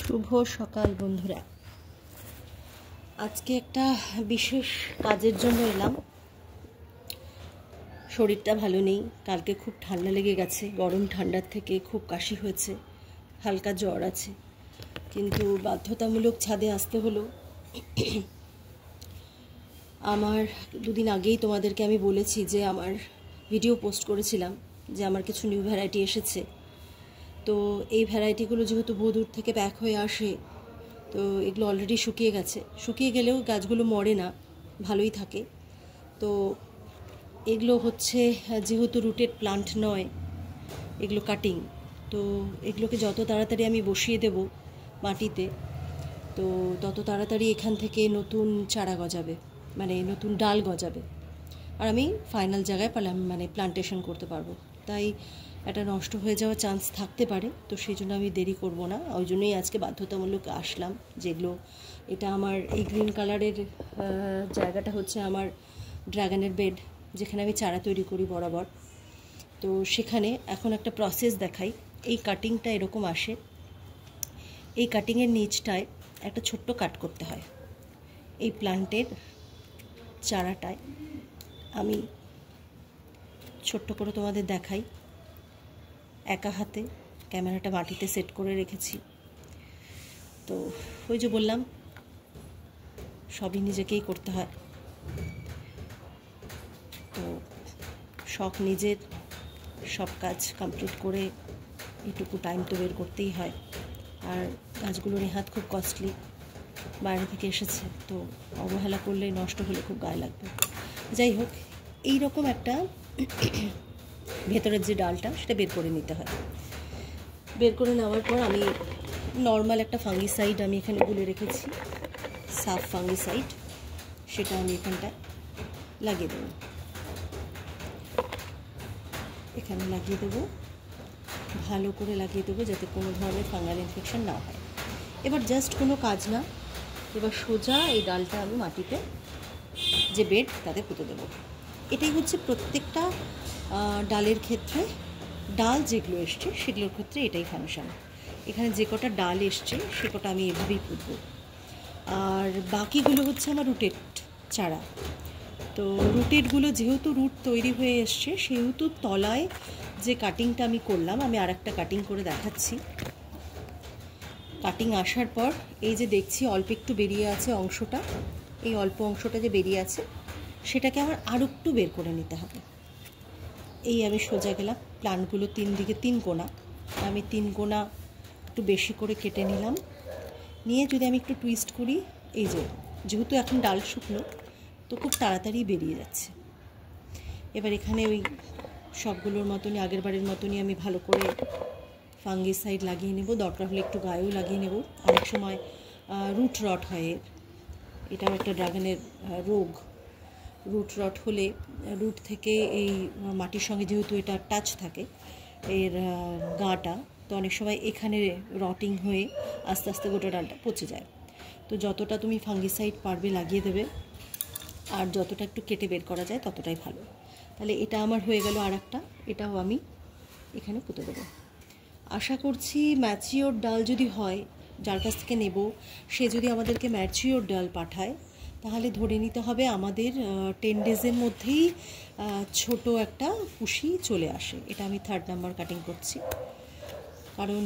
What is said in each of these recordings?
শুভ সকাল বন্ধুরা। আজকে একটা বিশেষ কাজের জন্য এলাম। শরীরটা ভালো নেই, কালকে খুব ঠান্ডা লেগে গেছে, গরম ঠান্ডার থেকে খুব কাশি হয়েছে, হালকা জ্বর আছে, কিন্তু বাধ্যতামূলক ছাদে আসতে হলো। আমার দুদিন আগেই তোমাদেরকে আমি বলেছি যে আমার ভিডিও পোস্ট করেছিলাম যে আমার কিছু নিউ ভ্যারাইটি এসেছে। তো এই ভ্যারাইটিগুলো যেহেতু বহু দূর থেকে প্যাক হয়ে আসে, তো এগুলো অলরেডি শুকিয়ে গেছে। শুকিয়ে গেলেও গাছগুলো মরে না, ভালোই থাকে। তো এগুলো হচ্ছে যেহেতু রুটেড প্লান্ট নয়, এগুলো কাটিং। তো এগুলোকে যত তাড়াতাড়ি আমি বসিয়ে দেব মাটিতে, তো তত তাড়াতাড়ি এখান থেকে নতুন চারা গজাবে, মানে নতুন ডাল গজাবে, আর আমি ফাইনাল জায়গায় প্লান্টেশন করতে পারবো। তাই এটা নষ্ট হয়ে যাওয়ার চান্স থাকতে পারে, তো সেই জন্য আমি দেরি করব না। ওই জন্যই আজকে বাধ্যতামূলক আসলাম। যেগুলো এটা আমার এই গ্রিন কালারের জায়গাটা হচ্ছে আমার ড্রাগনের বেড, যেখানে আমি চারা তৈরি করি বরাবর। তো সেখানে এখন একটা প্রসেস দেখাই। এই কাটিংটা এরকম আসে, এই কাটিংয়ের নিচটায় একটা ছোট্ট কাট করতে হয়। এই প্লান্টের চারাটায় আমি ছোট্ট করে তোমাদের দেখাই। একা হাতে ক্যামেরাটা মাটিতে সেট করে রেখেছি। তো ওই যে বললাম, সবই নিজেকেই করতে হয়। তো শখ নিজের, সব কাজ কমপ্লিট করে এটুকু টাইম তো বের করতেই হয়। আর গাছগুলো নেহাত খুব কস্টলি, বাইরে থেকে এসেছে, তো অবহেলা করলে, নষ্ট হলে খুব গায়ে লাগবে। যাই হোক, এই রকম একটা ভেতরের যে ডালটা সেটা বের করে নিতে হয়। বের করে নেওয়ার পর আমি নর্মাল একটা ফাঙ্গিসাইড আমি এখানে গুলে রেখেছি, সাফ ফাঙ্গিসাইড, সেটা আমি এখানটায় লাগিয়ে দেবো। এখানে লাগিয়ে দেবো, ভালো করে লাগিয়ে দেবো, যাতে কোনো ধরনের ফাঙ্গাল ইনফেকশন না হয়। এবার জাস্ট কোনো কাজ না, এবার সোজা এই ডালটা আমি মাটিতে যে বেড তাতে পুঁতে দেবো। এটাই হচ্ছে প্রত্যেকটা ডালের ক্ষেত্রে, ডাল যেগুলো এসছে সেগুলোর ক্ষেত্রে এটাই ফাংশন। এখানে যে কটা ডাল এসছে সে কটা আমি এভাবেই পুঁতবো। আর বাকিগুলো হচ্ছে আমার রুটেড চারা। তো রুটেডগুলো যেহেতু রুট তৈরি হয়ে এসছে, সেহেতু তলায় যে কাটিংটা আমি করলাম, আমি আর একটা কাটিং করে দেখাচ্ছি। কাটিং আসার পর এই যে দেখছি অল্প একটু বেরিয়ে আছে অংশটা, এই অল্প অংশটা যে বেরিয়ে আছে সেটাকে আমার আরও একটু বের করে নিতে হবে। এই আমি সোজা গেলাম, প্লান্টগুলো 3 দিকে 3 কোণা, আমি 3 কোণা একটু বেশি করে কেটে নিলাম। নিয়ে যদি আমি একটু টুইস্ট করি, এই যে যেহেতু এখন ডাল শুকনো, তো খুব তাড়াতাড়ি বেরিয়ে যাচ্ছে। এবার এখানে ওই সবগুলোর মতনই, আগের বারের মতনই আমি ভালো করে ফাঙ্গিসাইড লাগিয়ে নেব, দরকার হলে একটু গায়েও লাগিয়ে নেব। অনেক সময় রুট রট হয়, এটাও একটা ড্রাগনের রোগ। রুট রট হলে রুট থেকে এই মাটির সঙ্গে যেহেতু এটা টাচ থাকে এর গাটা, তো অনেক সময় এখানে রটিং হয়ে আস্তে আস্তে গোটা ডালটা পচে যায়। তো যতটা তুমি ফাঙ্গিসাইড পারবে লাগিয়ে দেবে, আর যতটা একটু কেটে বের করা যায় ততটাই ভালো। তাহলে এটা আমার হয়ে গেল আর একটা, এটাও আমি এখানে পুঁতে দেবো। আশা করছি ম্যাচিওর ডাল যদি হয়, যার কাছ থেকে নেব সে যদি আমাদেরকে ম্যাচিওর ডাল পাঠায়, তাহলে ধরে নিতে হবে আমাদের 10 ডেজের মধ্যেই ছোট একটা কুশি চলে আসে। এটা আমি 3rd নাম্বার কাটিং করছি, কারণ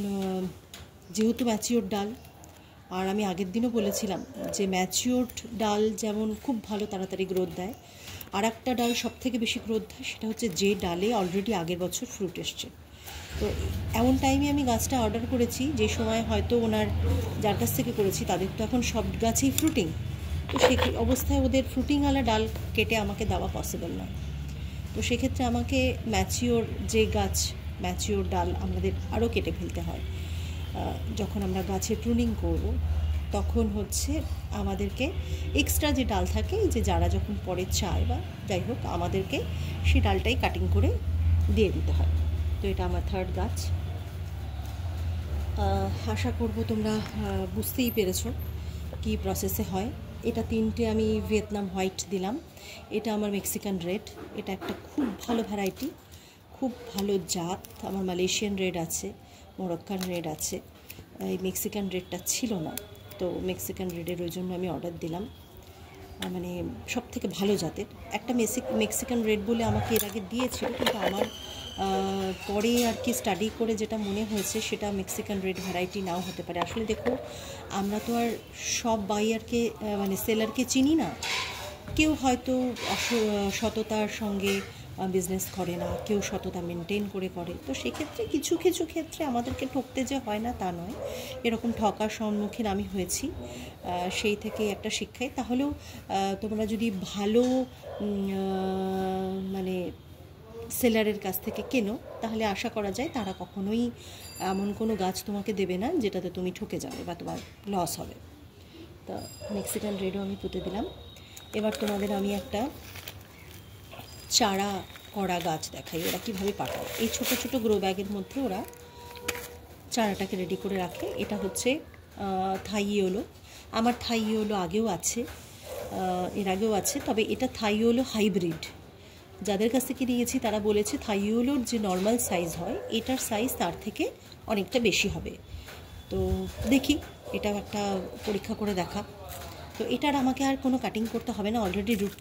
যেহেতু ম্যাচিওর ডাল। আর আমি আগের দিনও বলেছিলাম যে ম্যাচিওর ডাল যেমন খুব ভালো তাড়াতাড়ি গ্রোথ দেয়, আর একটা ডাল সবথেকে বেশি গ্রোথ দেয়, সেটা হচ্ছে যে ডালে অলরেডি আগের বছর ফ্রুট এসছে। তো এমন টাইমে আমি গাছটা অর্ডার করেছি যে সময় হয়তো ওনার যার কাছ থেকে করেছি তাদের তো এখন সব গাছেই ফ্রুটিং, তো সে অবস্থায় ওদের ফ্রুটিংওয়ালা ডাল কেটে আমাকে দেওয়া পসিবল নয়। তো সেক্ষেত্রে আমাকে ম্যাচিওর যে গাছ, ম্যাচিওর ডাল আমাদের আরও কেটে ফেলতে হয়। যখন আমরা গাছের প্রুনিং করব, তখন হচ্ছে আমাদেরকে এক্সট্রা যে ডাল থাকে, যে যারা যখন পরে চায় বা যাই হোক, আমাদেরকে সেই ডালটাই কাটিং করে দিয়ে দিতে হয়। তো এটা আমার 3rd গাছ। আশা করব তোমরা বুঝতেই পেরেছো কি প্রসেসে হয়। এটা 3টে আমি ভিয়েতনাম হোয়াইট দিলাম, এটা আমার মেক্সিকান রেড, এটা একটা খুব ভালো ভ্যারাইটি, খুব ভালো জাত। আমার মালয়েশিয়ান রেড আছে, মরক্কান রেড আছে। এই মেক্সিকান রেডটা ছিল না, তো মেক্সিকান রেডের ওই জন্য আমি অর্ডার দিলাম। মানে সব থেকে ভালো জাতের একটা মেক্সিকান রেড বলে আমাকে এর আগে দিয়েছিল, কিন্তু আমার পরে আর কি স্টাডি করে যেটা মনে হয়েছে সেটা মেক্সিকান রেড ভ্যারাইটি নাও হতে পারে। আসলে দেখো, আমরা তো আর সব বায়ারকে মানে সেলারকে চিনি না। কেউ হয়তো সততার সঙ্গে বিজনেস করে না, কেউ সততা মেনটেন করে করে। তো সেক্ষেত্রে কিছু কিছু ক্ষেত্রে আমাদেরকে ঠকতে যে হয় না তা নয়, এরকম ঠকার সম্মুখীন আমি হয়েছি। সেই থেকে একটা শিক্ষাই। তাহলেও তোমরা যদি ভালো মানে সেলারের কাছ থেকে কেনো, তাহলে আশা করা যায় তারা কখনোই এমন কোনো গাছ তোমাকে দেবে না যেটাতে তুমি ঠকে যাবে বা তোমার লস হবে। তা মেক্সিকান রেডও আমি পুঁতে দিলাম। এবার তোমাদের আমি একটা চারা করা গাছ দেখাই, ওরা কীভাবে পাঠায়। এই ছোট ছোট গ্রো ব্যাগের মধ্যে ওরা চারাটাকে রেডি করে রাখে। এটা হচ্ছে থাইওলো। আমার থাইওলো আগেও আছে, এর আগেও আছে, তবে এটা থাইওলো হাইব্রিড। যাদের কাছ থেকে নিয়েছি তারা বলেছে থাইওলোর যে নর্মাল সাইজ হয়, এটার সাইজ তার থেকে অনেকটা বেশি হবে। তো দেখি, এটাও একটা পরীক্ষা করে দেখা। তো এটার আমাকে আর কোনো কাটিং করতে হবে না, অলরেডি রুট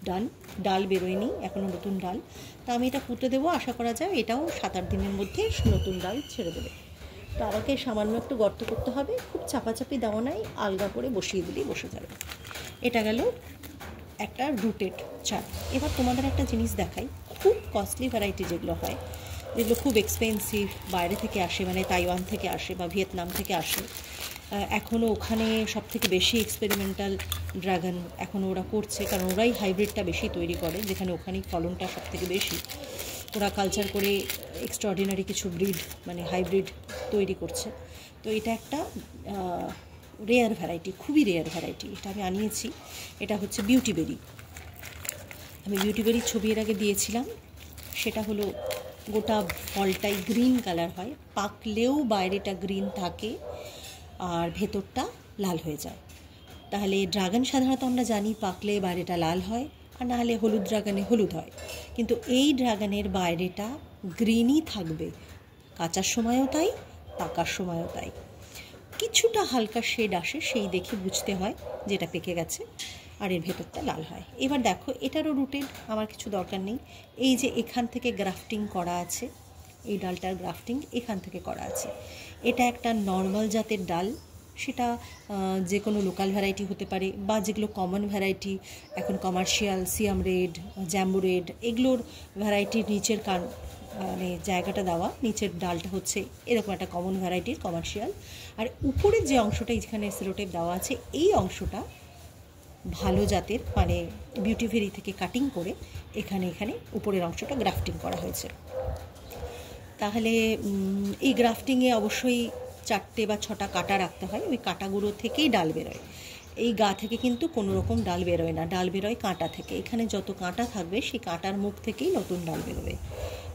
ডাল বেরোয়নি এখনও, নতুন ডাল। তো আমি এটা পুঁতে দেবো, আশা করা যায় এটাও 7-8 দিনের মধ্যে নতুন ডাল ছেড়ে দেবে। তো আমাকে সামান্য একটু গর্ত করতে হবে, খুব চাপাচাপি দেওয়া নাই, আলগা করে বসিয়ে দিলেই বসে যাবে। এটা গেল একটা রুটেড চারা। এবার তোমাদের একটা জিনিস দেখাই, খুব কস্টলি ভ্যারাইটি যেগুলো হয়, যেগুলো খুব এক্সপেন্সিভ, বাইরে থেকে আসে, মানে তাইওয়ান থেকে আসে বা ভিয়েতনাম থেকে আসে। এখনও ওখানে সবথেকে বেশি এক্সপেরিমেন্টাল ড্রাগন এখনও ওরা করছে, কারণ ওরাই হাইব্রিডটা বেশি তৈরি করে, যেখানে ওখানেই ফলনটা সবথেকে বেশি। ওরা কালচার করে এক্সট্রাঅর্ডিনারি কিছু ব্রিড, মানে হাইব্রিড তৈরি করছে। তো এটা একটা রেয়ার ভ্যারাইটি, খুবই রেয়ার ভ্যারাইটি। এটা আমি আনিয়েছি, এটা হচ্ছে বিউটি বেরি। আমি বিউটি বেরির ছবি এর আগে দিয়েছিলাম। সেটা হলো গোটা ফলটাই গ্রিন কালার হয়, পাকলেও বাইরেটা গ্রিন থাকে আর ভেতরটা লাল হয়ে যায়। তাহলে ড্রাগন সাধারণত আমরা জানি পাকলে বাইরেটা লাল হয়, আর না হলে হলুদ ড্রাগনে হলুদ হয়, কিন্তু এই ড্রাগনের বাইরেটা গ্রিনই থাকবে, কাঁচার সময়ও তাই, পাকার সময়ও তাই। কিছুটা হালকা শেড আসে, সেই দেখে বুঝতে হয় যেটা পেকে গেছে, আর এর ভেতরটা লাল হয়। এবার দেখো, এটারও রুটেড, আমার কিছু দরকার নেই। এই যে এখান থেকে গ্রাফটিং করা আছে, এই ডালটার গ্রাফটিং এখান থেকে করা আছে। এটা একটা নর্মাল জাতের ডাল, সেটা যে কোনো লোকাল ভ্যারাইটি হতে পারে, বা যেগুলো কমন ভ্যারাইটি এখন কমার্শিয়াল, সিয়াম রেড, জ্যাম্বো রেড, এগুলোর ভ্যারাইটির নিচের মানে জায়গাটা দেওয়া, নিচের ডালটা হচ্ছে এরকম একটা কমন ভ্যারাইটির কমার্শিয়াল, আর উপরের যে অংশটা এখানে সেলোটেপ দেওয়া আছে, এই অংশটা ভালো জাতের, মানে বিউটি বেরি থেকে কাটিং করে এখানে উপরের অংশটা গ্রাফটিং করা হয়েছে। তাহলে এই গ্রাফটিংয়ে অবশ্যই 4টে বা 6টা কাটা রাখতে হয়, ওই কাটাগুলো থেকেই ডাল বেরোয়। এই গা থেকে কিন্তু কোনো রকম ডাল বেরোয় না, ডাল বেরোয় কাঁটা থেকে। এখানে যত কাঁটা থাকবে সেই কাঁটার মুখ থেকেই নতুন ডাল বেরোবে।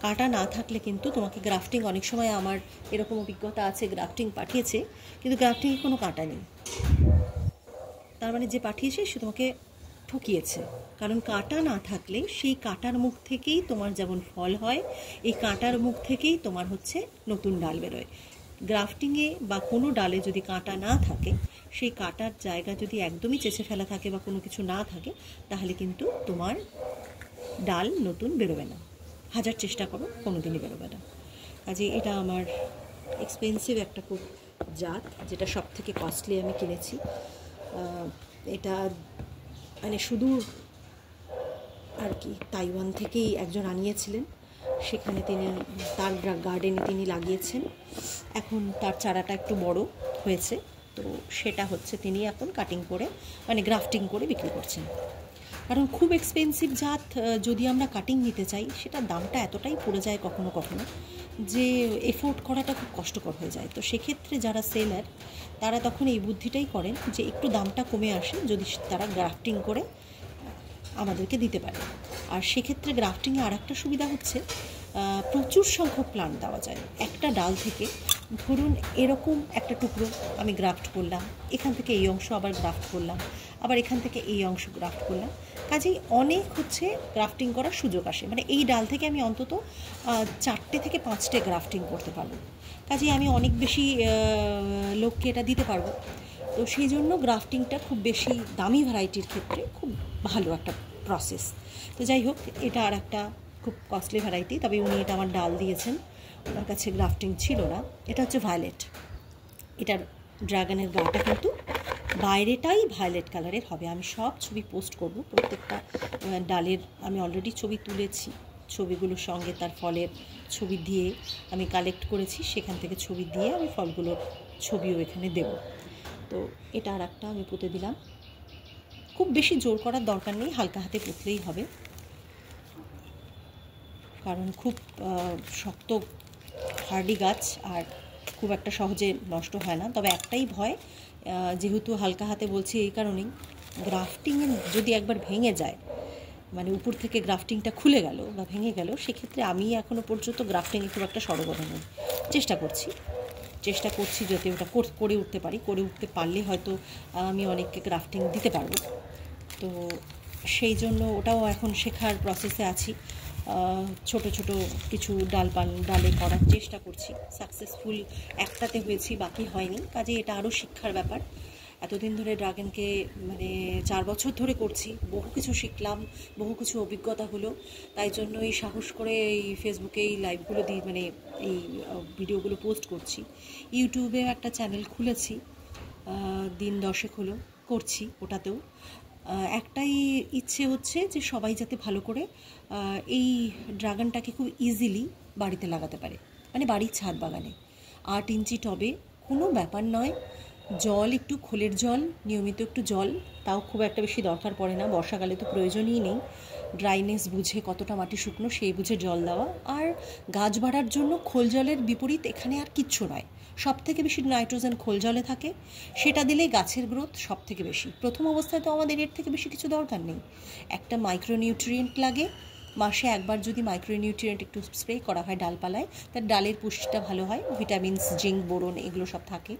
কাঁটা না থাকলে কিন্তু তোমাকে গ্রাফটিং, অনেক সময় আমার এরকম অভিজ্ঞতা আছে, গ্রাফটিং পাঠিয়েছে কিন্তু গ্রাফটিংয়ে কোনো কাঁটা নেই, তার মানে যে পাঠিয়েছে সে তোমাকে ঠকিয়েছে। কারণ কাঁটা না থাকলে সেই কাঁটার মুখ থেকেই তোমার যেমন ফল হয়, এই কাঁটার মুখ থেকেই তোমার হচ্ছে নতুন ডাল বেরোয়। গ্রাফটিংয়ে বা কোনো ডালে যদি কাঁটা না থাকে, সেই কাঁটার জায়গা যদি একদমই চেঁচে ফেলা থাকে বা কোনো কিছু না থাকে, তাহলে কিন্তু তোমার ডাল নতুন বেরোবে না, হাজার চেষ্টা করো কোনো দিনই বেরোবে না। কাজে এটা আমার এক্সপেন্সিভ একটা খুব জাত, যেটা সব থেকে কস্টলি আমি কিনেছি। এটা মানে শুধু আর কি তাইওয়ান থেকেই একজন আনিয়েছিলেন, সেখানে তিনি তার গার্ডেনে তিনি লাগিয়েছেন। এখন তার চারাটা একটু বড় হয়েছে, তো সেটা হচ্ছে তিনি এখন কাটিং করে, মানে গ্রাফটিং করে বিক্রি করছেন। কারণ খুব এক্সপেন্সিভ জাত যদি আমরা কাটিং নিতে চাই, সেটার দামটা এতটাই পড়ে যায় কখনো কখনো যে এফোর্ড করাটা খুব কষ্টকর হয়ে যায়। তো সেক্ষেত্রে যারা সেলার, তারা তখন এই বুদ্ধিটাই করেন যে একটু দামটা কমে আসে যদি তারা গ্রাফটিং করে আমাদেরকে দিতে পারে। আর সেক্ষেত্রে গ্রাফটিংয়ে আর একটা সুবিধা হচ্ছে, প্রচুর সংখ্যক প্লান্ট দেওয়া যায় একটা ডাল থেকে। ধরুন এরকম একটা টুকরো আমি গ্রাফট করলাম, এখান থেকে এই অংশ আবার গ্রাফট করলাম, আবার এখান থেকে এই অংশ গ্রাফট করলাম, কাজেই অনেক হচ্ছে গ্রাফটিং করার সুযোগ আসে। মানে এই ডাল থেকে আমি অন্তত 4টে থেকে 5টে গ্রাফটিং করতে পারবো। কাজেই আমি অনেক বেশি লোককে এটা দিতে পারবো। তো সেই জন্য গ্রাফটিংটা খুব বেশি দামি ভ্যারাইটির ক্ষেত্রে খুব ভালো একটা প্রসেস। তো যাই হোক, এটা আর একটা খুব কস্টলি ভ্যারাইটি, তবে উনি এটা আমার ডাল দিয়েছেন, ওনার কাছে গ্রাফটিং ছিল না। এটা হচ্ছে ভায়োলেট, এটার ড্রাগনের গাটা কিন্তু বাইরেটাই ভায়োলেট কালারের হবে। আমি সব ছবি পোস্ট করব, প্রত্যেকটা ডালের আমি অলরেডি ছবি তুলেছি, ছবিগুলোর সঙ্গে তার ফলের ছবি দিয়ে আমি কালেক্ট করেছি, সেখান থেকে ছবি দিয়ে আমি ফলগুলোর ছবিও এখানে দেব। তো এটা আর একটা আমি পুঁতে দিলাম। খুব বেশি জোর করার দরকার নেই, হালকা হাতে পুঁতলেই হবে, কারণ খুব শক্ত হার্ডি গাছ আর খুব একটা সহজে নষ্ট হয় না। তবে একটাই ভয়, যেহেতু হালকা হাতে বলছি এই কারণেই, গ্রাফটিংয়ে যদি একবার ভেঙে যায়, মানে উপর থেকে গ্রাফটিংটা খুলে গেল বা ভেঙে গেল, সেক্ষেত্রে আমি এখনও পর্যন্ত গ্রাফটিংয়ে খুব একটা সরগরম নই। চেষ্টা করছি যাতে ওটা করে উঠতে পারি। করে উঠতে পারলে হয়তো আমি অনেককে গ্রাফটিং দিতে পারবো। তো সেই জন্য ওটাও এখন শেখার প্রসেসে আছি। ছোট ছোট কিছু ডালে করার চেষ্টা করছি। সাকসেসফুল একটাতে হয়েছি, বাকি হয়নি। কাজে এটা আরও শিক্ষার ব্যাপার। এতদিন ধরে ড্রাগনকে মানে 4 বছর ধরে করছি, বহু কিছু শিখলাম, বহু কিছু অভিজ্ঞতা হলো। তাই জন্য এই সাহস করে এই ফেসবুকে এই লাইভগুলো দিই, মানে এই ভিডিওগুলো পোস্ট করছি। ইউটিউবে একটা চ্যানেল খুলেছি, দিন 10 হলো করছি, ওটাতেও একটাই ইচ্ছে হচ্ছে যে সবাই যাতে ভালো করে এই ড্রাগনটাকে খুব ইজিলি বাড়িতে লাগাতে পারে, মানে বাড়ির ছাদ বাগানে 8 ইঞ্চি টবে। কোনো ব্যাপার নয়, জল একটু খোলের জল, নিয়মিত একটু জল, তাও খুব একটা বেশি দরকার পড়ে না, বর্ষাকালে তো প্রয়োজনই নেই। ড্রাইনেস বুঝে, কতটা মাটি শুকনো সেই বুঝে জল দেওয়া। আর গাছ বাড়ার জন্য খোল জলের বিপরীত এখানে আর কিচ্ছু নয়। সব থেকে বেশি নাইট্রোজেন খোল জলে থাকে, সেটা দিলেই গাছের গ্রোথ সব থেকে বেশি। প্রথম অবস্থায় তো আমাদের এর থেকে বেশি কিছু দরকার নেই। একটা মাইক্রোনিউট্রিয়েন্ট লাগে, মাসে একবার যদি মাইক্রোনিউট্রিয়েন্ট একটু স্প্রে করা হয় ডালপালায়, তার ডালের পুষ্টিটা ভালো হয়, ভিটামিনস, জিঙ্ক, বোরন এগুলো সব থাকে।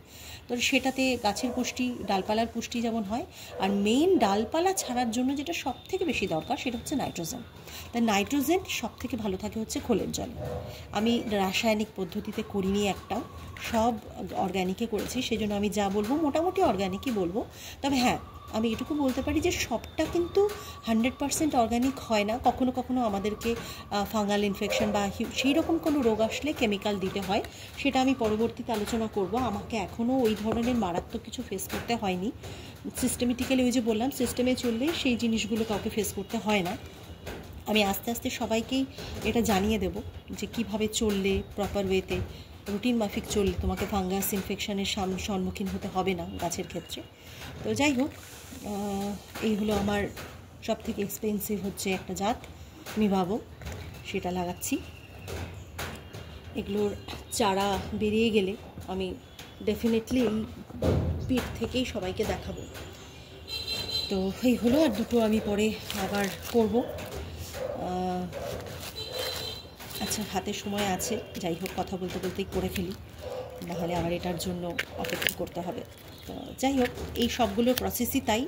তো সেটাতে গাছের পুষ্টি, ডালপালার পুষ্টি যেমন হয়। আর মেইন ডালপালা ছাড়ার জন্য যেটা সব থেকে বেশি দরকার সেটা হচ্ছে নাইট্রোজেন। তাই নাইট্রোজেন সব থেকে ভালো থাকে হচ্ছে খোলের জলে। আমি রাসায়নিক পদ্ধতিতে করিনি একটাও, সব অর্গ্যানিকে করেছি, সেই জন্য আমি যা বলবো মোটামুটি অর্গ্যানিকই বলবো। তবে হ্যাঁ, আমি এটুকু বলতে পারি যে সবটা কিন্তু 100% অর্গ্যানিক হয় না। কখনো কখনো আমাদেরকে ফাঙ্গাল ইনফেকশন বা সেই রকম কোনো রোগ আসলে কেমিক্যাল দিতে হয়, সেটা আমি পরবর্তীতে আলোচনা করব। আমাকে এখনও ওই ধরনের মারাত্মক কিছু ফেস করতে হয়নি। সিস্টেমেটিক্যালি ওই যে বললাম, সিস্টেমে চললে সেই জিনিসগুলো কাউকে ফেস করতে হয় না। আমি আস্তে আস্তে সবাইকেই এটা জানিয়ে দেব যে কিভাবে চললে, প্রপার ওয়েতে রুটিন মাফিক চললে তোমাকে ফাঙ্গাস ইনফেকশনের সম্মুখীন হতে হবে না গাছের ক্ষেত্রে। তো যাই হোক, এই হলো আমার সব থেকে এক্সপেন্সিভ হচ্ছে একটা জাত মিভাবো, সেটা লাগাচ্ছি। এগুলোর চারা বেরিয়ে গেলে আমি ডেফিনেটলি এই পিঠ থেকেই সবাইকে দেখাবো। তো এই হলো, আর দুটো আমি পরে আবার করব। আচ্ছা, হাতে সময় আছে, যাই হোক কথা বলতে বলতেই করে ফেলি, নাহলে আবার এটার জন্য অপেক্ষা করতে হবে। তো যাই হোক, এই সবগুলোর প্রসেসই তাই।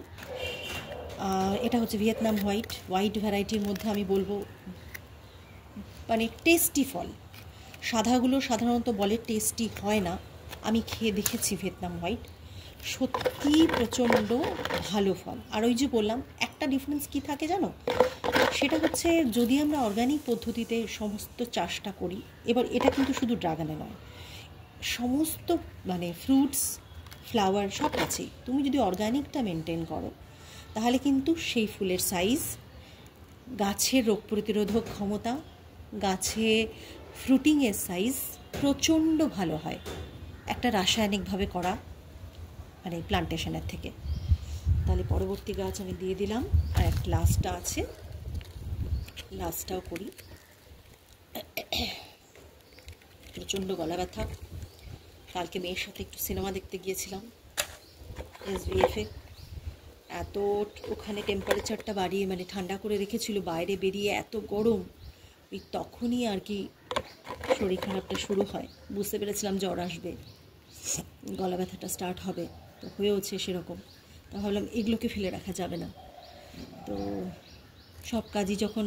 এটা হচ্ছে ভিয়েতনাম হোয়াইট ভ্যারাইটির মধ্যে আমি বলবো মানে টেস্টি ফল। সাদাগুলো সাধারণত বলে টেস্টি হয় না, আমি খেয়ে দেখেছি ভিয়েতনাম হোয়াইট, সত্যি প্রচণ্ড ভালো ফল। আর ওই যে বললাম, একটা ডিফারেন্স কী থাকে জানো, সেটা হচ্ছে যদি আমরা অর্গানিক পদ্ধতিতে সমস্ত চাষটা করি, এবার এটা কিন্তু শুধু ড্রাগনে নয়, সমস্ত মানে ফ্রুটস, ফ্লাওয়ার সব আছেই, তুমি যদি অর্গানিকটা মেনটেন করো তাহলে কিন্তু সেই ফুলের সাইজ, গাছের রোগ প্রতিরোধক ক্ষমতা, গাছে ফ্রুটিংয়ের সাইজ প্রচণ্ড ভালো হয় একটা রাসায়নিকভাবে করা মানে প্লান্টেশনের থেকে। তাহলে পরবর্তী গাছ আমি দিয়ে দিলাম, আর একটা লাস্টটা আছে, লাস্টটাও করি। প্রচণ্ড গলা ব্যথা, কালকে মেয়ের সাথে একটু সিনেমা দেখতে গিয়েছিলাম SVF-এ, এত ওখানে টেম্পারেচারটা বাড়িয়ে মানে ঠান্ডা করে রেখেছিল, বাইরে বেরিয়ে এত গরম, ওই তখনই আর কি শরীর খারাপটা শুরু হয়। বুঝতে পেরেছিলাম জ্বর আসবে, গলা ব্যথাটা স্টার্ট হবে, তো হয়েওছে সেরকম। তা ভাবলাম এগুলোকে ফেলে রাখা যাবে না। তো সব কাজই যখন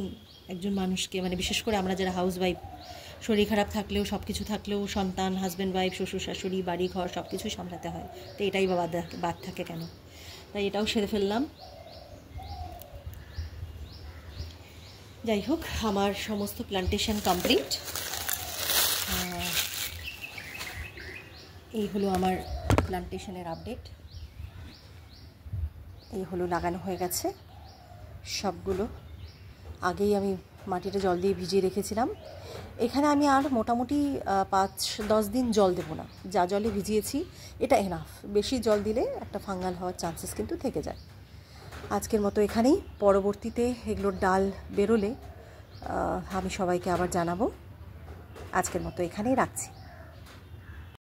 একজন মানুষকে, মানে বিশেষ করে আমরা যারা হাউসওয়াইফ, শরীর খারাপ থাকলেও সব কিছু থাকলেও সন্তান, হাজব্যান্ড ওয়াইফ, শ্বশুর শাশুড়ি, বাড়ি ঘর সব কিছু সামলাতে হয়, তো এটাই বা বাদ থাকে কেন। তাই এটাও সেরে ফেললাম। যাই হোক, আমার সমস্ত প্লান্টেশন কমপ্লিট। এই হলো আমার প্লান্টেশনের আপডেট। এই হলো লাগানো হয়ে গেছে সবগুলো। আগেই আমি মাটিটা জল দিয়ে ভিজিয়ে রেখেছিলাম। এখানে আমি আর মোটামুটি 5-10 দিন জল দেবো না, যা জলে ভিজিয়েছি এটা এনাফ। বেশি জল দিলে একটা ফাঙ্গাল হওয়ার চান্সেস কিন্তু থেকে যায়। আজকের মতো এখানেই, পরবর্তীতে এগুলোর ডাল বেরোলে আমি সবাইকে আবার জানাবো। আজকের মতো এখানেই রাখছি।